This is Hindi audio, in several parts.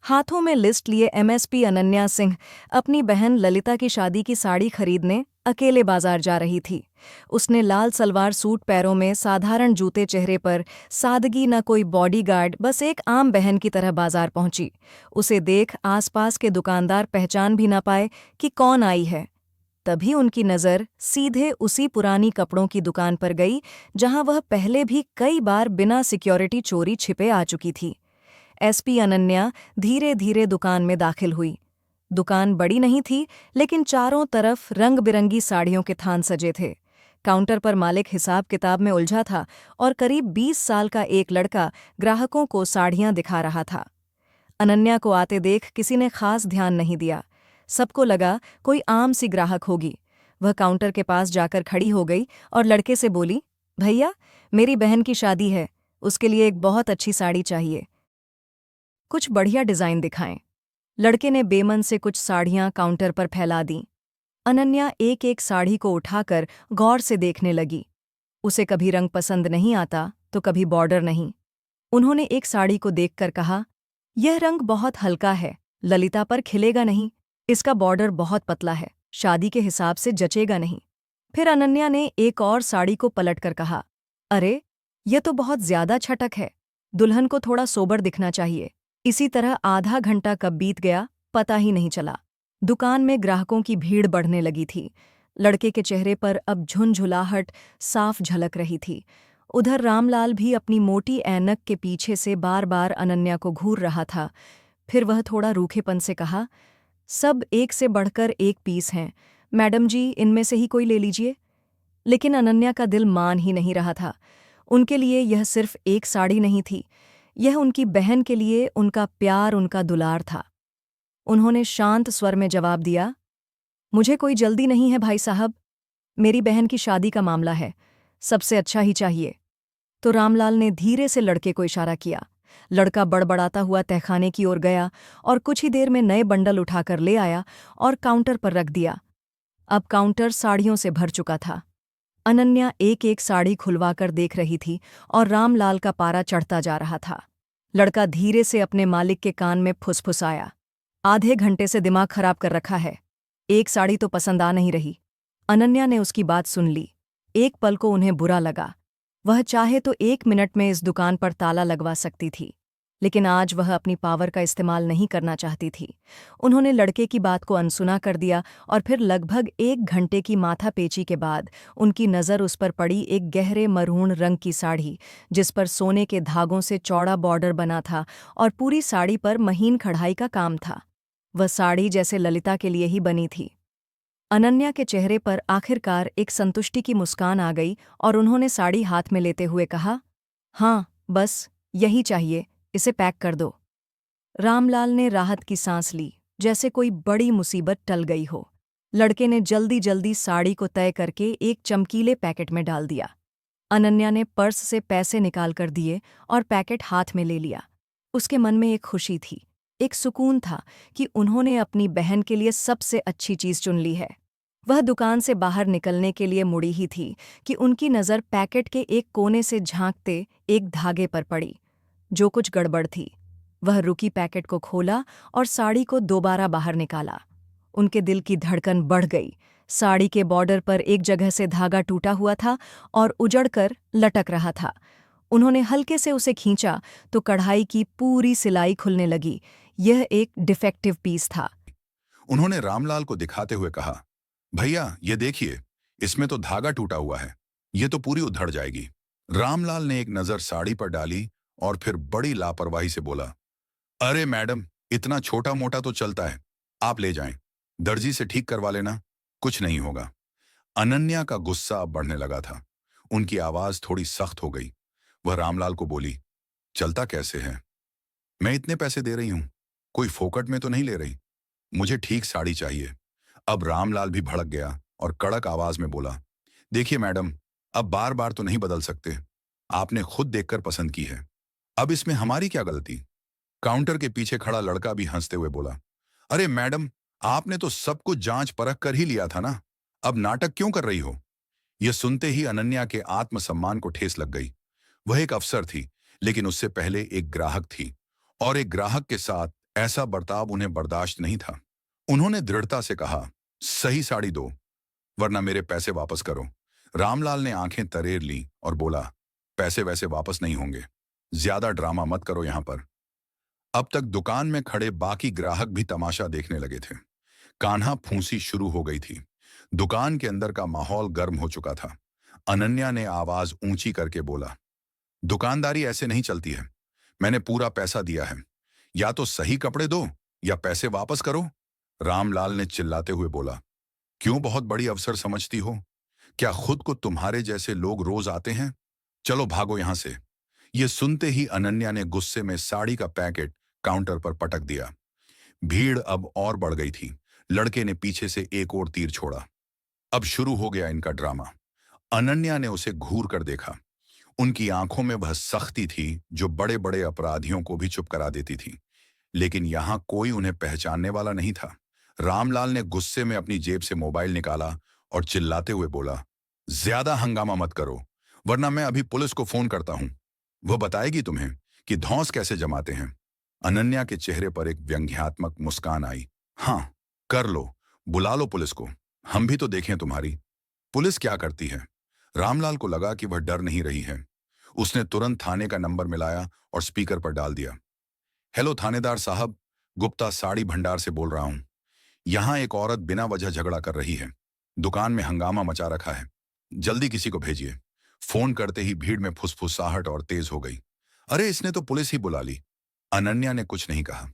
हाथों में लिस्ट लिए एमएसपी अनन्या सिंह अपनी बहन ललिता की शादी की साड़ी खरीदने अकेले बाजार जा रही थी। उसने लाल सलवार सूट, पैरों में साधारण जूते, चेहरे पर सादगी, न कोई बॉडीगार्ड, बस एक आम बहन की तरह बाजार पहुंची। उसे देख आसपास के दुकानदार पहचान भी न पाए कि कौन आई है। तभी उनकी नज़र सीधे उसी पुरानी कपड़ों की दुकान पर गई जहां वह पहले भी कई बार बिना सिक्योरिटी चोरी छिपे आ चुकी थी। एसपी अनन्या धीरे धीरे दुकान में दाखिल हुई। दुकान बड़ी नहीं थी, लेकिन चारों तरफ रंग बिरंगी साड़ियों के थान सजे थे। काउंटर पर मालिक हिसाब किताब में उलझा था और करीब 20 साल का एक लड़का ग्राहकों को साड़ियां दिखा रहा था। अनन्या को आते देख किसी ने खास ध्यान नहीं दिया। सबको लगा कोई आम सी ग्राहक होगी। वह काउंटर के पास जाकर खड़ी हो गई और लड़के से बोली, भैया, मेरी बहन की शादी है, उसके लिए एक बहुत अच्छी साड़ी चाहिए। कुछ बढ़िया डिजाइन दिखाएं। लड़के ने बेमन से कुछ साड़ियां काउंटर पर फैला दीं। अनन्या एक एक साड़ी को उठाकर गौर से देखने लगी। उसे कभी रंग पसंद नहीं आता तो कभी बॉर्डर नहीं। उन्होंने एक साड़ी को देखकर कहा, यह रंग बहुत हल्का है, ललिता पर खिलेगा नहीं। इसका बॉर्डर बहुत पतला है, शादी के हिसाब से जचेगा नहीं। फिर अनन्या ने एक और साड़ी को पलटकर कहा, अरे, यह तो बहुत ज्यादा छटक है, दुल्हन को थोड़ा सोबर दिखना चाहिए। इसी तरह आधा घंटा कब बीत गया पता ही नहीं चला। दुकान में ग्राहकों की भीड़ बढ़ने लगी थी। लड़के के चेहरे पर अब झुंझुलाहट साफ झलक रही थी। उधर रामलाल भी अपनी मोटी ऐनक के पीछे से बार बार अनन्या को घूर रहा था। फिर वह थोड़ा रूखेपन से कहा, सब एक से बढ़कर एक पीस हैं, मैडम जी, इनमें से ही कोई ले लीजिए। लेकिन अनन्या का दिल मान ही नहीं रहा था। उनके लिए यह सिर्फ एक साड़ी नहीं थी, यह उनकी बहन के लिए उनका प्यार, उनका दुलार था। उन्होंने शांत स्वर में जवाब दिया, मुझे कोई जल्दी नहीं है भाई साहब, मेरी बहन की शादी का मामला है, सबसे अच्छा ही चाहिए। तो रामलाल ने धीरे से लड़के को इशारा किया। लड़का बड़बड़ाता हुआ तहखाने की ओर गया और कुछ ही देर में नए बंडल उठाकर ले आया और काउंटर पर रख दिया। अब काउंटर साड़ियों से भर चुका था। अनन्या एक एक साड़ी खुलवाकर देख रही थी और रामलाल का पारा चढ़ता जा रहा था। लड़का धीरे से अपने मालिक के कान में फुसफुसाया, आधे घंटे से दिमाग खराब कर रखा है, एक साड़ी तो पसंद आ नहीं रही। अनन्या ने उसकी बात सुन ली। एक पल को उन्हें बुरा लगा। वह चाहे तो 1 मिनट में इस दुकान पर ताला लगवा सकती थी, लेकिन आज वह अपनी पावर का इस्तेमाल नहीं करना चाहती थी। उन्होंने लड़के की बात को अनसुना कर दिया और फिर लगभग 1 घंटे की माथापेची के बाद उनकी नज़र उस पर पड़ी, एक गहरे मरून रंग की साड़ी जिस पर सोने के धागों से चौड़ा बॉर्डर बना था और पूरी साड़ी पर महीन कढ़ाई का काम था। वह साड़ी जैसे ललिता के लिए ही बनी थी। अनन्या के चेहरे पर आखिरकार एक संतुष्टि की मुस्कान आ गई और उन्होंने साड़ी हाथ में लेते हुए कहा, हाँ, बस यही चाहिए, इसे पैक कर दो। रामलाल ने राहत की सांस ली, जैसे कोई बड़ी मुसीबत टल गई हो। लड़के ने जल्दी जल्दी साड़ी को तय करके एक चमकीले पैकेट में डाल दिया। अनन्या ने पर्स से पैसे निकाल कर दिए और पैकेट हाथ में ले लिया। उसके मन में एक खुशी थी, एक सुकून था कि उन्होंने अपनी बहन के लिए सबसे अच्छी चीज चुन ली है। वह दुकान से बाहर निकलने के लिए मुड़ी ही थी कि उनकी नज़र पैकेट के एक कोने से झांकते एक धागे पर पड़ी। जो कुछ गड़बड़ थी। वह रुकी, पैकेट को खोला और साड़ी को दोबारा बाहर निकाला। उनके दिल की धड़कन बढ़ गई। साड़ी के बॉर्डर पर एक जगह से धागा टूटा हुआ था और उजड़कर लटक रहा था। उन्होंने हल्के से उसे खींचा तो कढ़ाई की पूरी सिलाई खुलने लगी। यह एक डिफेक्टिव पीस था। उन्होंने रामलाल को दिखाते हुए कहा, भैया ये देखिए, इसमें तो धागा टूटा हुआ है, ये तो पूरी उधड़ जाएगी। रामलाल ने एक नजर साड़ी पर डाली और फिर बड़ी लापरवाही से बोला, अरे मैडम, इतना छोटा मोटा तो चलता है, आप ले जाएं, दर्जी से ठीक करवा लेना, कुछ नहीं होगा। अनन्या का गुस्सा अब बढ़ने लगा था। उनकी आवाज थोड़ी सख्त हो गई। वह रामलाल को बोली, चलता कैसे है? मैं इतने पैसे दे रही हूं, कोई फोकट में तो नहीं ले रही, मुझे ठीक साड़ी चाहिए। अब रामलाल भी भड़क गया और कड़क आवाज में बोला, देखिए मैडम, अब बार बार तो नहीं बदल सकते, आपने खुद देखकर पसंद की है, अब इसमें हमारी क्या गलती? काउंटर के पीछे खड़ा लड़का भी हंसते हुए बोला, अरे मैडम, आपने तो सब कुछ जांच परख कर ही लिया था ना, अब नाटक क्यों कर रही हो? यह सुनते ही अनन्या के आत्मसम्मान को ठेस लग गई। वह एक अफसर थी, लेकिन उससे पहले एक ग्राहक थी, और एक ग्राहक के साथ ऐसा बर्ताव उन्हें बर्दाश्त नहीं था। उन्होंने दृढ़ता से कहा, सही साड़ी दो, वरना मेरे पैसे वापस करो। रामलाल ने आंखें तरेर ली और बोला, पैसे वैसे वापस नहीं होंगे, ज्यादा ड्रामा मत करो यहां पर। अब तक दुकान में खड़े बाकी ग्राहक भी तमाशा देखने लगे थे। कान्हा फूंसी शुरू हो गई थी। दुकान के अंदर का माहौल गर्म हो चुका था। अनन्या ने आवाज ऊंची करके बोला, दुकानदारी ऐसे नहीं चलती है। मैंने पूरा पैसा दिया है, या तो सही कपड़े दो या पैसे वापस करो। रामलाल ने चिल्लाते हुए बोला, क्यों बहुत बड़ी अफसर समझती हो? क्या खुद को तुम्हारे जैसे लोग रोज आते हैं? चलो भागो यहां से। ये सुनते ही अनन्या ने गुस्से में साड़ी का पैकेट काउंटर पर पटक दिया। भीड़ अब और बढ़ गई थी। लड़के ने पीछे से एक और तीर छोड़ा। अब शुरू हो गया इनका ड्रामा। अनन्या ने उसे घूर कर देखा। उनकी आंखों में वह सख्ती थी जो बड़े बड़े अपराधियों को भी चुप करा देती थी। लेकिन यहां कोई उन्हें पहचानने वाला नहीं था। रामलाल ने गुस्से में अपनी जेब से मोबाइल निकाला और चिल्लाते हुए बोला, ज्यादा हंगामा मत करो, वरना मैं अभी पुलिस को फोन करता हूं। वह बताएगी तुम्हें कि धौंस कैसे जमाते हैं। अनन्या के चेहरे पर एक व्यंग्यात्मक मुस्कान आई। हाँ, कर लो, बुला लो पुलिस को, हम भी तो देखें तुम्हारी पुलिस क्या करती है। रामलाल को लगा कि वह डर नहीं रही है। उसने तुरंत थाने का नंबर मिलाया और स्पीकर पर डाल दिया। हेलो थानेदार साहब, गुप्ता साड़ी भंडार से बोल रहा हूं। यहां एक औरत बिना वजह झगड़ा कर रही है। दुकान में हंगामा मचा रखा है। जल्दी किसी को भेजिए। फोन करते ही भीड़ में फुसफुसाहट और तेज हो गई। अरे, इसने तो पुलिस ही बुला ली। अनन्या ने कुछ नहीं कहा।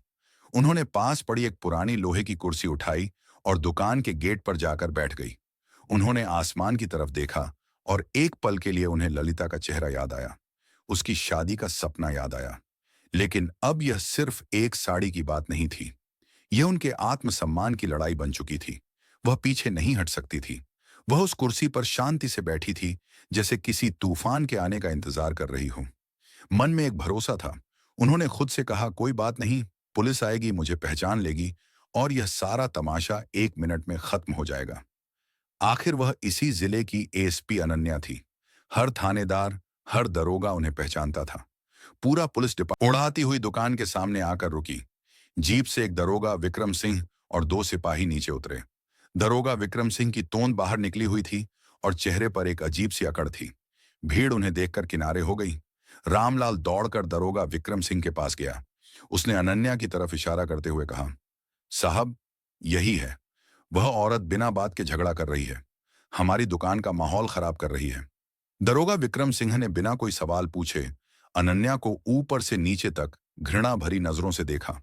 उन्होंने पास पड़ी एक पुरानी लोहे की कुर्सी उठाई और दुकान के गेट पर जाकर बैठ गई। उन्होंने आसमान की तरफ देखा और एक पल के लिए उन्हें ललिता का चेहरा याद आया। उसकी शादी का सपना याद आया। लेकिन अब यह सिर्फ एक साड़ी की बात नहीं थी। यह उनके आत्मसम्मान की लड़ाई बन चुकी थी। वह पीछे नहीं हट सकती थी। वह उस कुर्सी पर शांति से बैठी थी, जैसे किसी तूफान के आने का इंतजार कर रही हो। मन में एक भरोसा था। उन्होंने खुद से कहा, कोई बात नहीं, पुलिस आएगी, मुझे पहचान लेगी और यह सारा तमाशा 1 मिनट में खत्म हो जाएगा। आखिर वह इसी जिले की एसपी अनन्या थी। हर थानेदार, हर दरोगा उन्हें पहचानता था। पूरा पुलिस डिपार्टमेंट उड़ाती हुई दुकान के सामने आकर रुकी। जीप से एक दरोगा विक्रम सिंह और 2 सिपाही नीचे उतरे। दरोगा विक्रम सिंह की तोंद बाहर निकली हुई थी और चेहरे पर एक अजीब सी अकड़ थी। भीड़ उन्हें देखकर किनारे हो गई। रामलाल दौड़कर दरोगा विक्रम सिंह के पास गया। उसने अनन्या की तरफ इशारा करते हुए कहा, साहब, यही है। वह औरत बिना बात के झगड़ा कर रही है। हमारी दुकान का माहौल खराब कर रही है। दरोगा विक्रम सिंह ने बिना कोई सवाल पूछे अनन्या को ऊपर से नीचे तक घृणा भरी नजरों से देखा।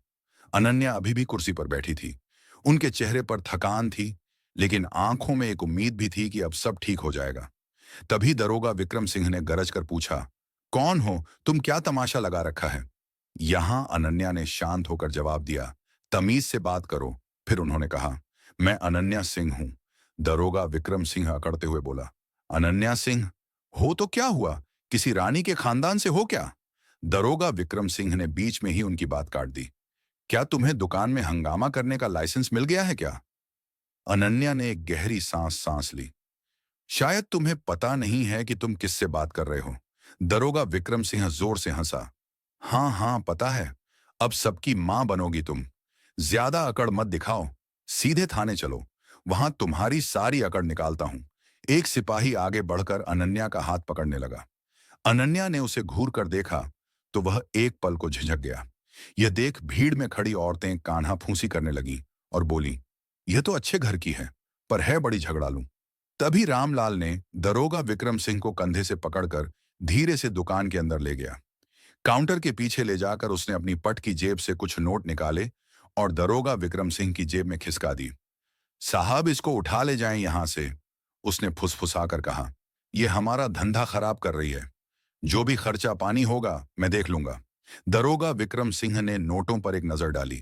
अनन्या अभी भी कुर्सी पर बैठी थी। उनके चेहरे पर थकान थी, लेकिन आंखों में एक उम्मीद भी थी कि अब सब ठीक हो जाएगा। तभी दरोगा विक्रम सिंह ने गरज कर पूछा, कौन हो तुम, क्या तमाशा लगा रखा है? यहां अनन्या ने शांत होकर जवाब दिया, तमीज से बात करो। फिर उन्होंने कहा, मैं अनन्या सिंह हूं। दरोगा विक्रम सिंह अकड़ते हुए बोला, अनन्या सिंह हो तो क्या हुआ? किसी रानी के खानदान से हो क्या? दरोगा विक्रम सिंह ने बीच में ही उनकी बात काट दी। क्या तुम्हें दुकान में हंगामा करने का लाइसेंस मिल गया है क्या? अनन्या ने एक गहरी सांस ली। शायद तुम्हें पता नहीं है कि तुम किससे बात कर रहे हो। दरोगा विक्रम सिंह जोर से हंसा। हाँ हाँ, पता है। अब सबकी मां बनोगी तुम। ज्यादा अकड़ मत दिखाओ, सीधे थाने चलो, वहां तुम्हारी सारी अकड़ निकालता हूं। एक सिपाही आगे बढ़कर अनन्या का हाथ पकड़ने लगा। अनन्या ने उसे घूर कर देखा तो वह एक पल को झिझक गया। यह देख भीड़ में खड़ी औरतें कान्हा फूंसी करने लगीं और बोली, यह तो अच्छे घर की है, पर है बड़ी झगड़ालू। तभी रामलाल ने दरोगा विक्रम सिंह को कंधे से पकड़कर धीरे से दुकान के अंदर ले गया। काउंटर के पीछे ले जाकर उसने अपनी पट की जेब से कुछ नोट निकाले और दरोगा विक्रम सिंह की जेब में खिसका दी। साहब, इसको उठा ले जाएं यहां से, उसने फुसफुसाकर कहा। यह हमारा धंधा खराब कर रही है। जो भी खर्चा पानी होगा मैं देख लूंगा। दरोगा विक्रम सिंह ने नोटों पर एक नजर डाली।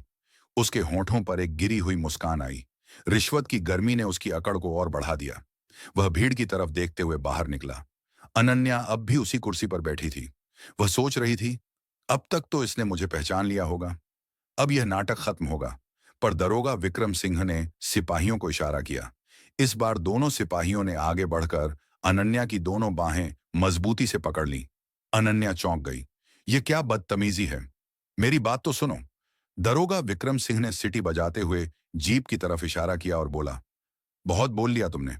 उसके होठों पर एक गिरी हुई मुस्कान आई। रिश्वत की गर्मी ने उसकी अकड़ को और बढ़ा दिया। वह भीड़ की तरफ देखते हुए बाहर निकला। अनन्या अब भी उसी कुर्सी पर बैठी थी। वह सोच रही थी, अब तक तो इसने मुझे पहचान लिया होगा, अब यह नाटक खत्म होगा। पर दरोगा विक्रम सिंह ने सिपाहियों को इशारा किया। इस बार दोनों सिपाहियों ने आगे बढ़कर अनन्या की दोनों बाहें मजबूती से पकड़ ली। अनन्या चौंक गई। यह क्या बदतमीजी है? मेरी बात तो सुनो। दरोगा विक्रम सिंह ने सिटी बजाते हुए जीप की तरफ इशारा किया और बोला, बहुत बोल लिया तुमने,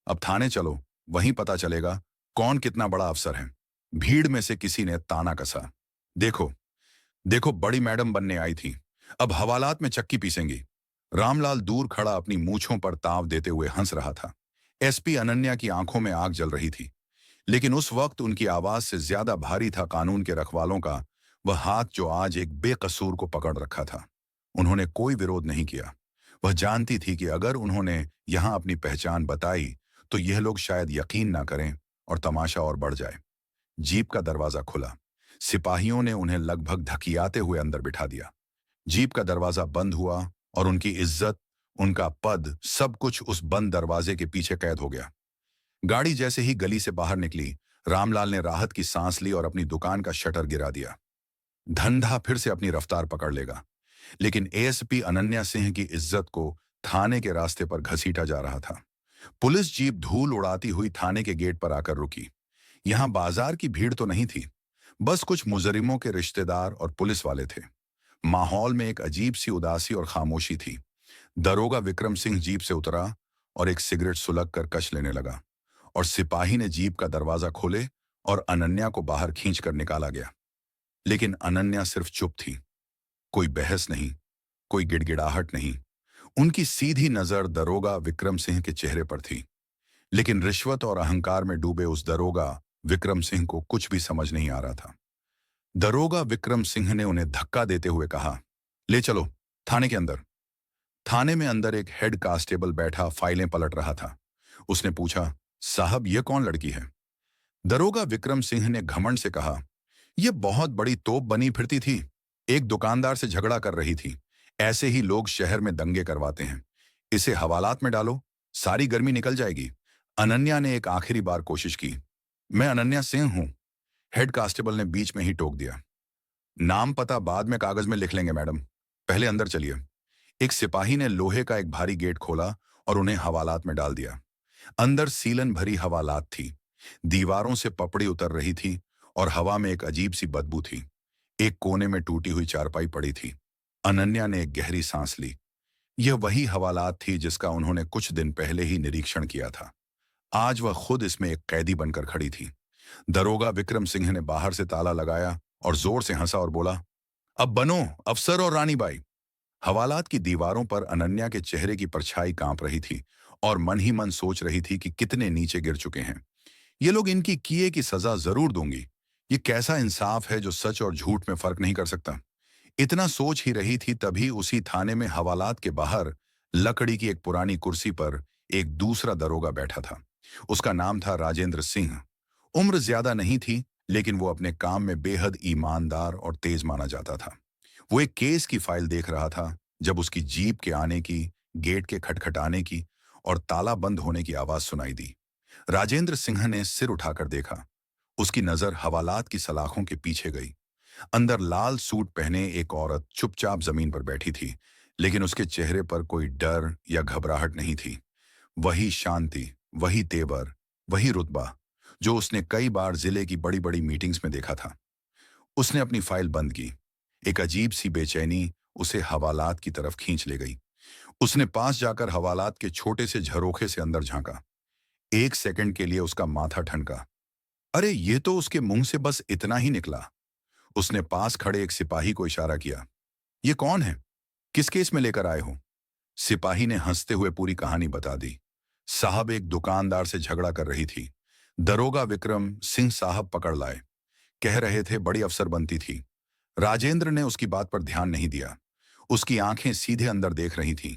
अब थाने चलो, वहीं पता चलेगा कौन कितना बड़ा अफसर है। भीड़ में से किसी ने ताना कसा, देखो देखो, बड़ी मैडम बनने आई थी, अब हवालात में चक्की पीसेंगी। रामलाल दूर खड़ा अपनी मूंछों पर ताव देते हुए हंस रहा था। एसपी अनन्या की आंखों में आग जल रही थी, लेकिन उस वक्त उनकी आवाज से ज्यादा भारी था कानून के रखवालों का वह हाथ जो आज एक बेकसूर को पकड़ रखा था। उन्होंने कोई विरोध नहीं किया। वह जानती थी कि अगर उन्होंने यहां अपनी पहचान बताई तो यह लोग शायद यकीन ना करें और तमाशा और बढ़ जाए। जीप का दरवाजा खुला। सिपाहियों ने उन्हें लगभग धकियाते हुए अंदर बिठा दिया। जीप का दरवाजा बंद हुआ और उनकी इज्जत, उनका पद, सब कुछ उस बंद दरवाजे के पीछे कैद हो गया। गाड़ी जैसे ही गली से बाहर निकली, रामलाल ने राहत की सांस ली और अपनी दुकान का शटर गिरा दिया। धंधा फिर से अपनी रफ्तार पकड़ लेगा, लेकिन एएसपी अनन्या सिंह की इज्जत को थाने के रास्ते पर घसीटा जा रहा था। पुलिस जीप धूल उड़ाती हुई थाने के गेट पर आकर रुकी। यहां बाजार की भीड़ तो नहीं थी, बस कुछ मुजरिमों के रिश्तेदार और पुलिस वाले थे। माहौल में एक अजीब सी उदासी और खामोशी थी। दरोगा विक्रम सिंह जीप से उतरा और एक सिगरेट सुलग कर कश लेने लगा, और सिपाही ने जीप का दरवाजा खोले और अनन्या को बाहर खींच कर निकाला गया। लेकिन अनन्या सिर्फ चुप थी। कोई बहस नहीं, कोई गिड़गिड़ाहट नहीं। उनकी सीधी नजर दरोगा विक्रम सिंह के चेहरे पर थी। लेकिन रिश्वत और अहंकार में डूबे उस दरोगा विक्रम सिंह को कुछ भी समझ नहीं आ रहा था। दरोगा विक्रम सिंह ने उन्हें धक्का देते हुए कहा, ले चलो थाने के अंदर। थाने में अंदर एक हेड कांस्टेबल बैठा फाइलें पलट रहा था। उसने पूछा, साहब ये कौन लड़की है? दरोगा विक्रम सिंह ने घमंड से कहा, यह बहुत बड़ी तोप बनी फिरती थी, एक दुकानदार से झगड़ा कर रही थी। ऐसे ही लोग शहर में दंगे करवाते हैं। इसे हवालात में डालो, सारी गर्मी निकल जाएगी। अनन्या ने एक आखिरी बार कोशिश की। मैं अनन्या सिंह हूं, हेड कांस्टेबल ने बीच में ही टोक दिया। नाम पता बाद में कागज में लिख लेंगे मैडम, पहले अंदर चलिए। एक सिपाही ने लोहे का एक भारी गेट खोला और उन्हें हवालात में डाल दिया। अंदर सीलन भरी हवालात थी। दीवारों से पपड़ी उतर रही थी और हवा में एक अजीब सी बदबू थी। एक कोने में टूटी हुई चारपाई पड़ी थी। अनन्या ने एक गहरी सांस ली। यह वही हवालात थी जिसका उन्होंने कुछ दिन पहले ही निरीक्षण किया था। आज वह खुद इसमें एक कैदी बनकर खड़ी थी। दरोगा विक्रम सिंह ने बाहर से ताला लगाया और जोर से हंसा और बोला, अब बनो अफसर और रानी बाई। हवालात की दीवारों पर अनन्या के चेहरे की परछाई कांप रही थी और मन ही मन सोच रही थी कि कितने नीचे गिर चुके हैं। ये लोग इनकी किए की सजा जरूर दूंगी। ये कैसा इंसाफ है जो सच और झूठ में फर्क नहीं कर सकता। इतना सोच ही रही थी तभी उसी थाने में हवालात के बाहर लकड़ी की एक पुरानी कुर्सी पर एक दूसरा दरोगा बैठा था। उसका नाम था राजेंद्र सिंह। उम्र ज्यादा नहीं थी, लेकिन वो अपने काम में बेहद ईमानदार और तेज माना जाता था। वो एक केस की फाइल देख रहा था जब उसकी जीप के आने की, गेट के खटखटाने की और ताला बंद होने की आवाज सुनाई दी। राजेंद्र सिंह ने सिर उठाकर देखा। उसकी नजर हवालात की सलाखों के पीछे गई। अंदर लाल सूट पहने एक औरत चुपचाप जमीन पर बैठी थी, लेकिन उसके चेहरे पर कोई डर या घबराहट नहीं थी। वही शांति, वही तेवर, वही रुतबा जो उसने कई बार जिले की बड़ी बड़ी मीटिंग्स में देखा था। उसने अपनी फाइल बंद की। एक अजीब सी बेचैनी उसे हवालात की तरफ खींच ले गई। उसने पास जाकर हवालात के छोटे से झरोखे से अंदर झांका। एक सेकंड के लिए उसका माथा ठनका। अरे ये तो उसके मुंह से बस इतना ही निकला। उसने पास खड़े एक सिपाही को इशारा किया। ये कौन है? किस केस में लेकर आए हो? सिपाही ने हंसते हुए पूरी कहानी बता दी। साहब एक दुकानदार से झगड़ा कर रही थी। दरोगा विक्रम सिंह साहब पकड़ लाए। कह रहे थे बड़ी अफसर बनती थी। राजेंद्र ने उसकी बात पर ध्यान नहीं दिया। उसकी आंखें सीधे अंदर देख रही थीं।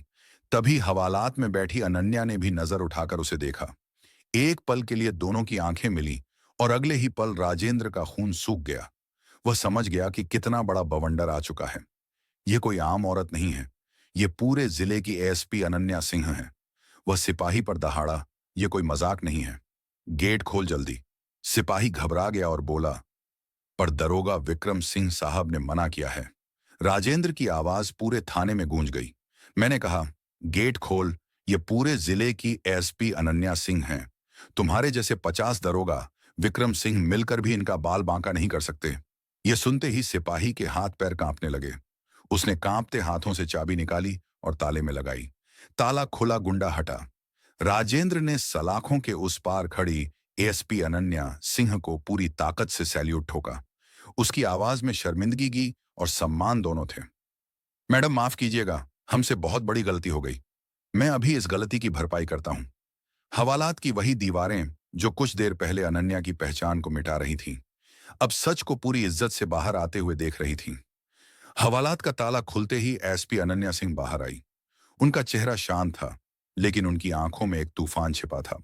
तभी हवालात में बैठी अनन्या ने भी नजर उठाकर उसे देखा। एक पल के लिए दोनों की आंखें मिली और अगले ही पल राजेंद्र का खून सूख गया। वह समझ गया कि कितना बड़ा बवंडर आ चुका है। यह कोई आम औरत नहीं है, यह पूरे जिले की एएसपी अनन्या सिंह है। वह सिपाही पर दहाड़ा, यह कोई मजाक नहीं है। गेट खोल जल्दी। सिपाही घबरा गया और बोला, पर दरोगा विक्रम सिंह साहब ने मना किया है। राजेंद्र की आवाज पूरे थाने में गूंज गई। मैंने कहा, गेट खोल, यह पूरे जिले की एएसपी अनन्या सिंह हैं। तुम्हारे जैसे 50 दरोगा विक्रम सिंह मिलकर भी इनका बाल बांका नहीं कर सकते। यह सुनते ही सिपाही के हाथ पैर कांपने लगे। उसने कांपते हाथों से चाबी निकाली और ताले में लगाई। ताला खुला, गुंडा हटा। राजेंद्र ने सलाखों के उस पार खड़ी एएसपी अनन्या सिंह को पूरी ताकत से सैल्यूट ठोका। उसकी आवाज में शर्मिंदगी की और सम्मान दोनों थे। मैडम, माफ कीजिएगा, हमसे बहुत बड़ी गलती हो गई। मैं अभी इस गलती की भरपाई करता हूं। हवालात की वही दीवारें जो कुछ देर पहले अनन्या की पहचान को मिटा रही थीं, अब सच को पूरी इज्जत से बाहर आते हुए देख रही थीं। हवालात का ताला खुलते ही एसपी अनन्या सिंह बाहर आई। उनका चेहरा शांत था, लेकिन उनकी आंखों में एक तूफान छिपा था।